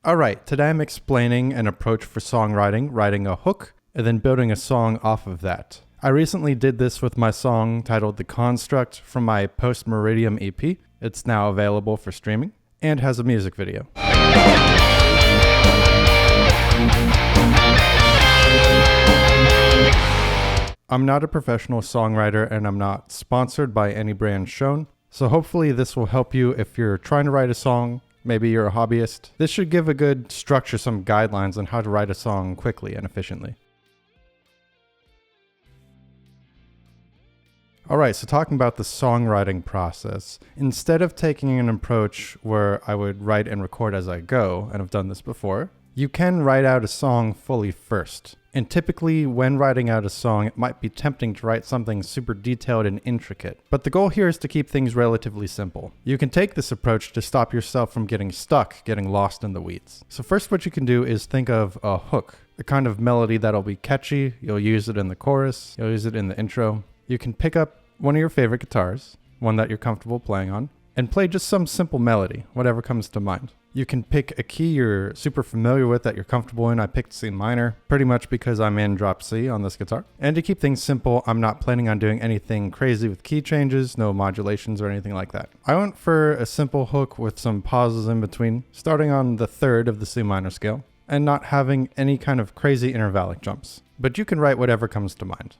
Alright, today I'm explaining an approach for songwriting, writing a hook, and then building a song off of that. I recently did this with my song titled The Construct from my Post Meridium EP. It's now available for streaming, and has a music video. I'm not a professional songwriter and I'm not sponsored by any brand shown, so hopefully this will help you if you're trying to write a song. Maybe you're a hobbyist. This should give a good structure, some guidelines on how to write a song quickly and efficiently. Alright, so talking about the songwriting process, instead of taking an approach where I would write and record as I go, and I've done this before, you can write out a song fully first. And typically when writing out a song, it might be tempting to write something super detailed and intricate. But the goal here is to keep things relatively simple. You can take this approach to stop yourself from getting stuck, getting lost in the weeds. So first what you can do is think of a hook, a kind of melody that'll be catchy. You'll use it in the chorus, you'll use it in the intro. You can pick up one of your favorite guitars, one that you're comfortable playing on, and play just some simple melody, whatever comes to mind. You can pick a key you're super familiar with that you're comfortable in. I picked C minor, pretty much because I'm in drop C on this guitar. And to keep things simple, I'm not planning on doing anything crazy with key changes, no modulations or anything like that. I went for a simple hook with some pauses in between, starting on the third of the C minor scale, and not having any kind of crazy intervallic jumps. But you can write whatever comes to mind.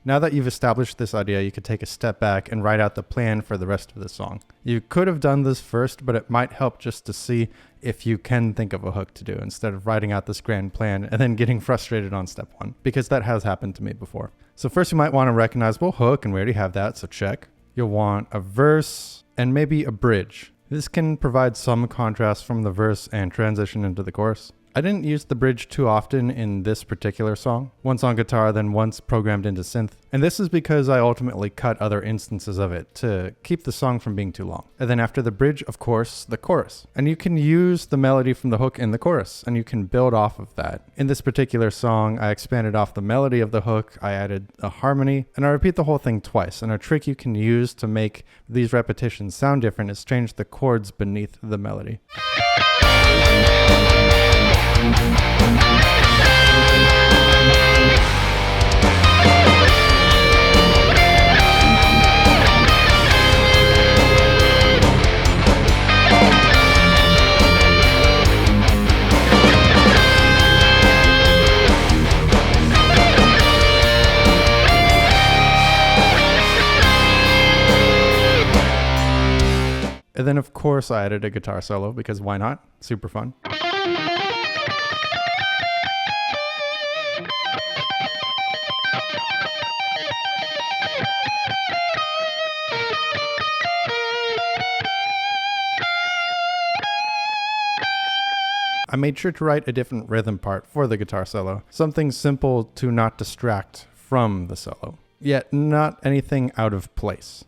Now that you've established this idea, you could take a step back and write out the plan for the rest of the song. You could have done this first, but it might help just to see if you can think of a hook to do instead of writing out this grand plan and then getting frustrated on step one, because that has happened to me before. So first you might want a recognizable hook, and we already have that, so check. You'll want a verse and maybe a bridge. This can provide some contrast from the verse and transition into the chorus. I didn't use the bridge too often in this particular song. Once on guitar, then once programmed into synth. And this is because I ultimately cut other instances of it to keep the song from being too long. And then after the bridge, of course, the chorus. And you can use the melody from the hook in the chorus, and you can build off of that. In this particular song, I expanded off the melody of the hook, I added a harmony, and I repeat the whole thing twice. And a trick you can use to make these repetitions sound different is change the chords beneath the melody. And then of course I added a guitar solo because why not? Super fun. I made sure to write a different rhythm part for the guitar solo, something simple to not distract from the solo, yet not anything out of place.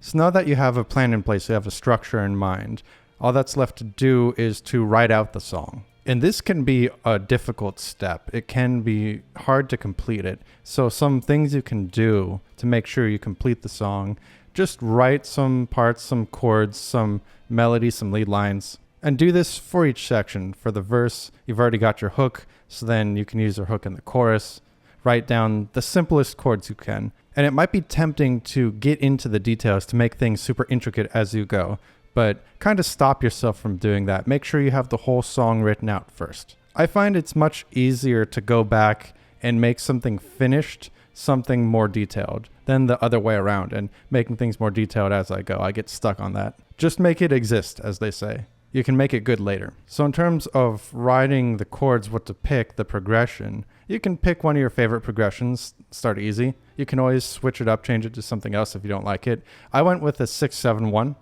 So now that you have a plan in place, you have a structure in mind, all that's left to do is to write out the song. And this can be a difficult step. It can be hard to complete it. So some things you can do to make sure you complete the song, just write some parts, some chords, some melody, some lead lines, and do this for each section. For the verse, you've already got your hook, so then you can use your hook in the chorus. Write down the simplest chords you can. And it might be tempting to get into the details to make things super intricate as you go, but kind of stop yourself from doing that. Make sure you have the whole song written out first. I find it's much easier to go back and make something finished, something more detailed, than the other way around, and making things more detailed as I go. I get stuck on that. Just make it exist, as they say. You can make it good later. So in terms of writing the chords, what to pick, the progression, you can pick one of your favorite progressions, start easy. You can always switch it up, change it to something else if you don't like it. I went with a 6-7-1.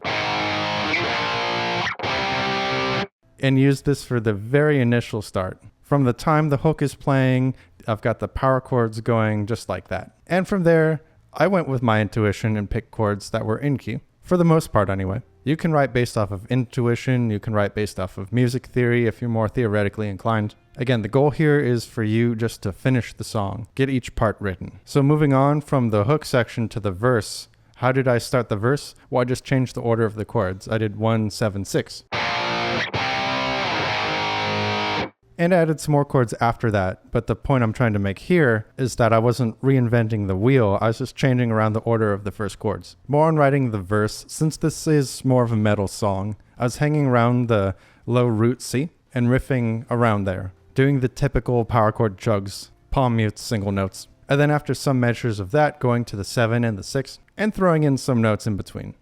And use this for the very initial start. From the time the hook is playing, I've got the power chords going just like that. And from there, I went with my intuition and picked chords that were in key, for the most part anyway. You can write based off of intuition, you can write based off of music theory if you're more theoretically inclined. Again, the goal here is for you just to finish the song, get each part written. So moving on from the hook section to the verse, how did I start the verse? Well, I just changed the order of the chords. I did 1, 7, 6. And I added some more chords after that, but the point I'm trying to make here is that I wasn't reinventing the wheel, I was just changing around the order of the first chords. More on writing the verse, since this is more of a metal song, I was hanging around the low root C and riffing around there, doing the typical power chord jugs, palm mutes, single notes, and then after some measures of that, going to the 7 and the 6, and throwing in some notes in between.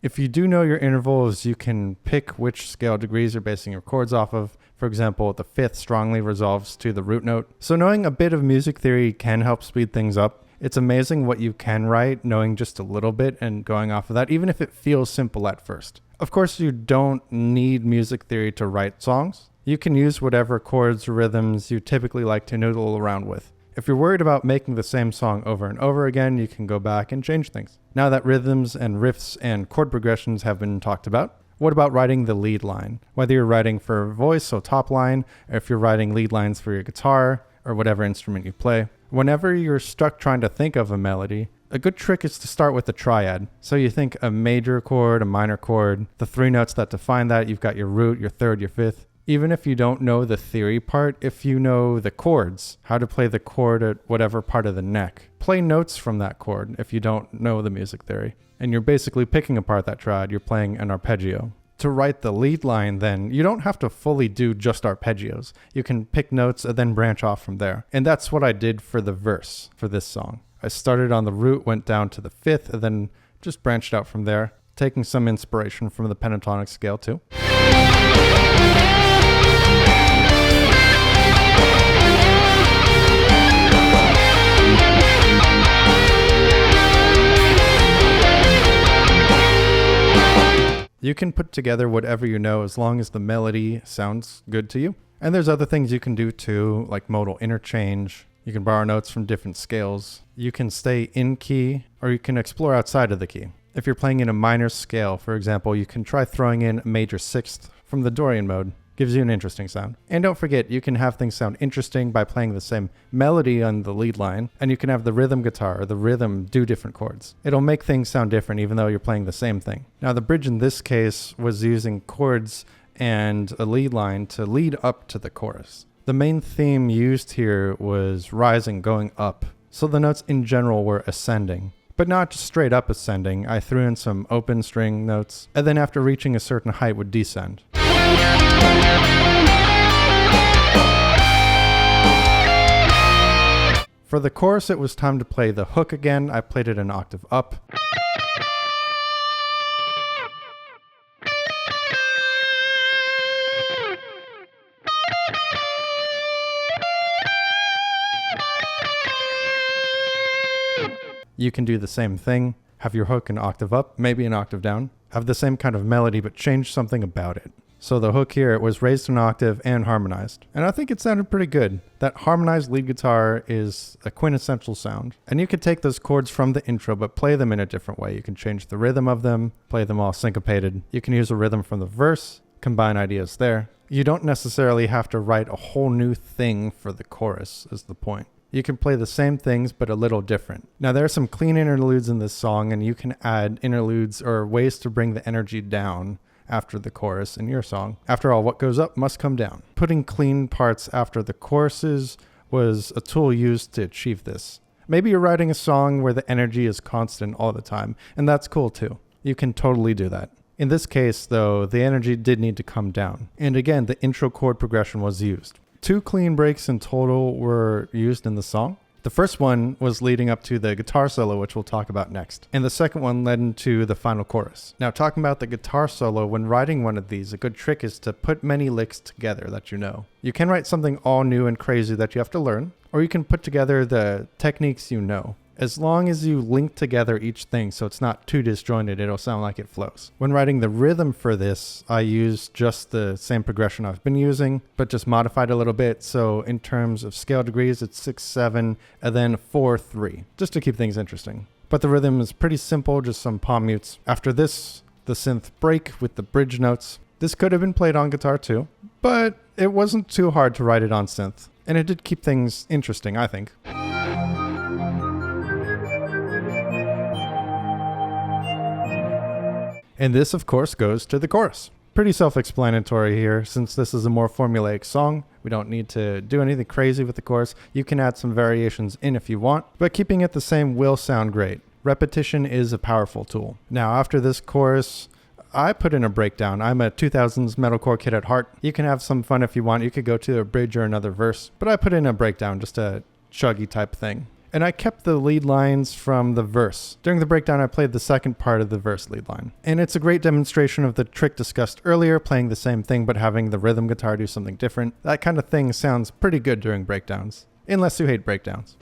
If you do know your intervals, you can pick which scale degrees you're basing your chords off of. For example, the 5th strongly resolves to the root note. So knowing a bit of music theory can help speed things up. It's amazing what you can write, knowing just a little bit and going off of that, even if it feels simple at first. Of course, you don't need music theory to write songs. You can use whatever chords or rhythms you typically like to noodle around with. If you're worried about making the same song over and over again, you can go back and change things. Now that rhythms and riffs and chord progressions have been talked about, what about writing the lead line? Whether you're writing for voice, so top line, or if you're writing lead lines for your guitar, or whatever instrument you play. Whenever you're stuck trying to think of a melody, a good trick is to start with a triad. So you think a major chord, a minor chord, the 3 notes that define that, you've got your root, your 3rd, your 5th. Even if you don't know the theory part, if you know the chords, how to play the chord at whatever part of the neck, play notes from that chord if you don't know the music theory. And you're basically picking apart that triad, you're playing an arpeggio. To write the lead line then, you don't have to fully do just arpeggios. You can pick notes and then branch off from there. And that's what I did for the verse for this song. I started on the root, went down to the 5th, and then just branched out from there, taking some inspiration from the pentatonic scale too. You can put together whatever you know as long as the melody sounds good to you. And there's other things you can do too, like modal interchange. You can borrow notes from different scales. You can stay in key, or you can explore outside of the key. If you're playing in a minor scale, for example, you can try throwing in a major 6th from the Dorian mode. Gives you an interesting sound. And don't forget, you can have things sound interesting by playing the same melody on the lead line, and you can have the rhythm guitar or the rhythm do different chords. It'll make things sound different even though you're playing the same thing. Now the bridge in this case was using chords and a lead line to lead up to the chorus. The main theme used here was rising, going up. So the notes in general were ascending. But not just straight up ascending. I threw in some open string notes, and then after reaching a certain height would descend. For the chorus, it was time to play the hook again. I played it an octave up. You can do the same thing. Have your hook an octave up, maybe an octave down. Have the same kind of melody, but change something about it. So the hook here, it was raised an octave and harmonized. And I think it sounded pretty good. That harmonized lead guitar is a quintessential sound. And you could take those chords from the intro, but play them in a different way. You can change the rhythm of them, play them all syncopated. You can use a rhythm from the verse, combine ideas there. You don't necessarily have to write a whole new thing for the chorus, is the point. You can play the same things, but a little different. Now, there are some clean interludes in this song, and you can add interludes or ways to bring the energy down after the chorus in your song. After all, what goes up must come down. Putting clean parts after the choruses was a tool used to achieve this. Maybe you're writing a song where the energy is constant all the time, and that's cool too. You can totally do that. In this case, though, the energy did need to come down. And again, the intro chord progression was used. 2 clean breaks in total were used in the song. The first one was leading up to the guitar solo, which we'll talk about next. And the second one led into the final chorus. Now, talking about the guitar solo, when writing one of these, a good trick is to put many licks together that you know. You can write something all new and crazy that you have to learn, or you can put together the techniques you know. As long as you link together each thing so it's not too disjointed, it'll sound like it flows. When writing the rhythm for this, I used just the same progression I've been using, but just modified a little bit. So in terms of scale degrees, it's 6/7 and then 4/3, just to keep things interesting. But the rhythm is pretty simple, just some palm mutes. After this, the synth break with the bridge notes. This could have been played on guitar too, but it wasn't too hard to write it on synth. And it did keep things interesting, I think. And this, of course, goes to the chorus. Pretty self-explanatory here. Since this is a more formulaic song, we don't need to do anything crazy with the chorus. You can add some variations in if you want, but keeping it the same will sound great. Repetition is a powerful tool. Now, after this chorus, I put in a breakdown. I'm a 2000s metalcore kid at heart. You can have some fun if you want. You could go to a bridge or another verse, but I put in a breakdown, just a chuggy type thing. And I kept the lead lines from the verse. During the breakdown, I played the second part of the verse lead line. And it's a great demonstration of the trick discussed earlier, playing the same thing but having the rhythm guitar do something different. That kind of thing sounds pretty good during breakdowns, unless you hate breakdowns.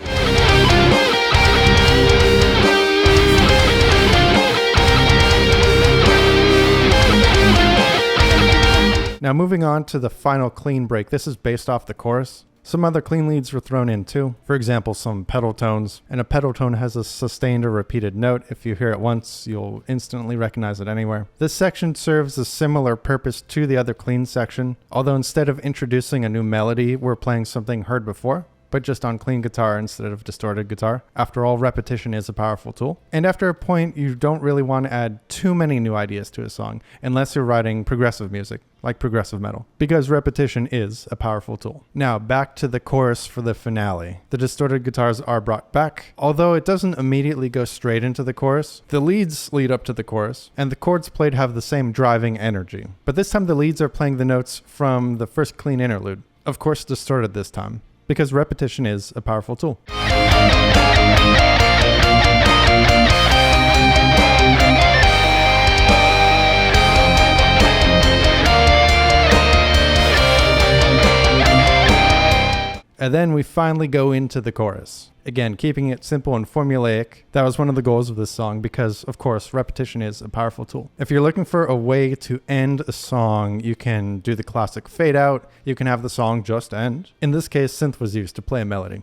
Now moving on to the final clean break. This is based off the chorus. Some other clean leads were thrown in too. For example, some pedal tones. And a pedal tone has a sustained or repeated note. If you hear it once, you'll instantly recognize it anywhere. This section serves a similar purpose to the other clean section, although instead of introducing a new melody, we're playing something heard before, but just on clean guitar instead of distorted guitar. After all, repetition is a powerful tool. And after a point, you don't really want to add too many new ideas to a song, unless you're writing progressive music, like progressive metal, because repetition is a powerful tool. Now, back to the chorus for the finale. The distorted guitars are brought back, although it doesn't immediately go straight into the chorus. The leads lead up to the chorus, and the chords played have the same driving energy. But this time the leads are playing the notes from the first clean interlude. Of course, distorted this time, because repetition is a powerful tool. And then we finally go into the chorus. Again, keeping it simple and formulaic. That was one of the goals of this song because, of course, repetition is a powerful tool. If you're looking for a way to end a song, you can do the classic fade out. You can have the song just end. In this case, synth was used to play a melody.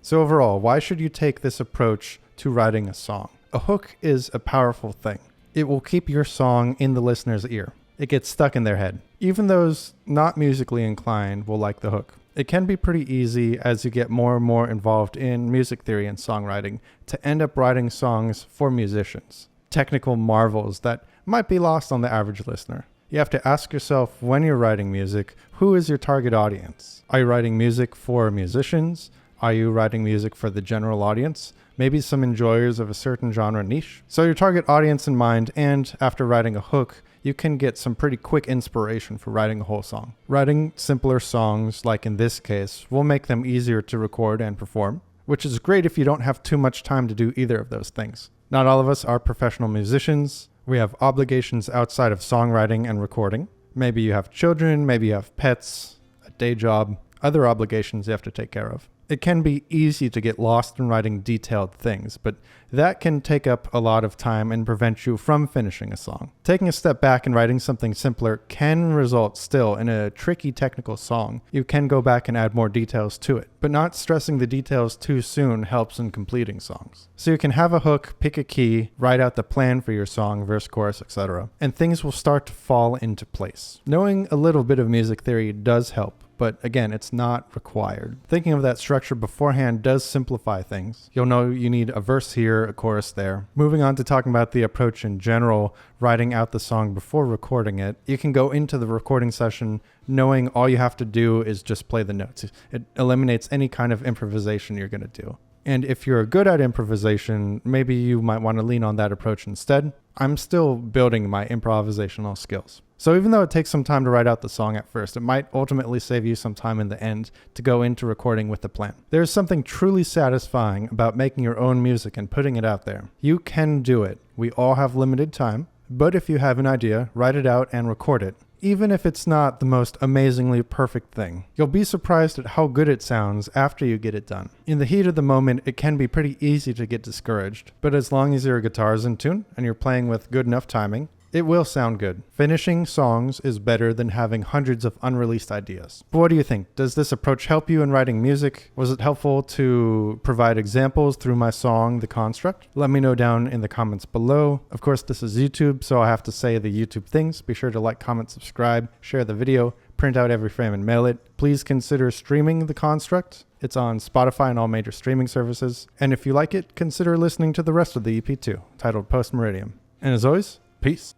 So overall, why should you take this approach to writing a song? A hook is a powerful thing. It will keep your song in the listener's ear. It gets stuck in their head. Even those not musically inclined will like the hook. It can be pretty easy as you get more and more involved in music theory and songwriting to end up writing songs for musicians. Technical marvels that might be lost on the average listener. You have to ask yourself when you're writing music, who is your target audience? Are you writing music for musicians? Are you writing music for the general audience? Maybe some enjoyers of a certain genre niche? So your target audience in mind, and after writing a hook, you can get some pretty quick inspiration for writing a whole song. Writing simpler songs, like in this case, will make them easier to record and perform, which is great if you don't have too much time to do either of those things. Not all of us are professional musicians. We have obligations outside of songwriting and recording. Maybe you have children, maybe you have pets, a day job, other obligations you have to take care of. It can be easy to get lost in writing detailed things, but that can take up a lot of time and prevent you from finishing a song. Taking a step back and writing something simpler can result still in a tricky technical song. You can go back and add more details to it, but not stressing the details too soon helps in completing songs. So you can have a hook, pick a key, write out the plan for your song, verse, chorus, etc., and things will start to fall into place. Knowing a little bit of music theory does help, but again, it's not required. Thinking of that structure beforehand does simplify things. You'll know you need a verse here, a chorus there. Moving on to talking about the approach in general, writing out the song before recording it, you can go into the recording session knowing all you have to do is just play the notes. It eliminates any kind of improvisation you're going to do. And if you're good at improvisation, maybe you might want to lean on that approach instead. I'm still building my improvisational skills. So even though it takes some time to write out the song at first, it might ultimately save you some time in the end to go into recording with the plan. There's something truly satisfying about making your own music and putting it out there. You can do it. We all have limited time, but if you have an idea, write it out and record it. Even if it's not the most amazingly perfect thing, you'll be surprised at how good it sounds after you get it done. In the heat of the moment, it can be pretty easy to get discouraged, but as long as your guitar is in tune and you're playing with good enough timing, it will sound good. Finishing songs is better than having hundreds of unreleased ideas. But what do you think? Does this approach help you in writing music? Was it helpful to provide examples through my song, The Construct? Let me know down in the comments below. Of course, this is YouTube, so I have to say the YouTube things. Be sure to like, comment, subscribe, share the video, print out every frame and mail it. Please consider streaming The Construct. It's on Spotify and all major streaming services. And if you like it, consider listening to the rest of the EP too, titled Post Meridium. And as always, peace.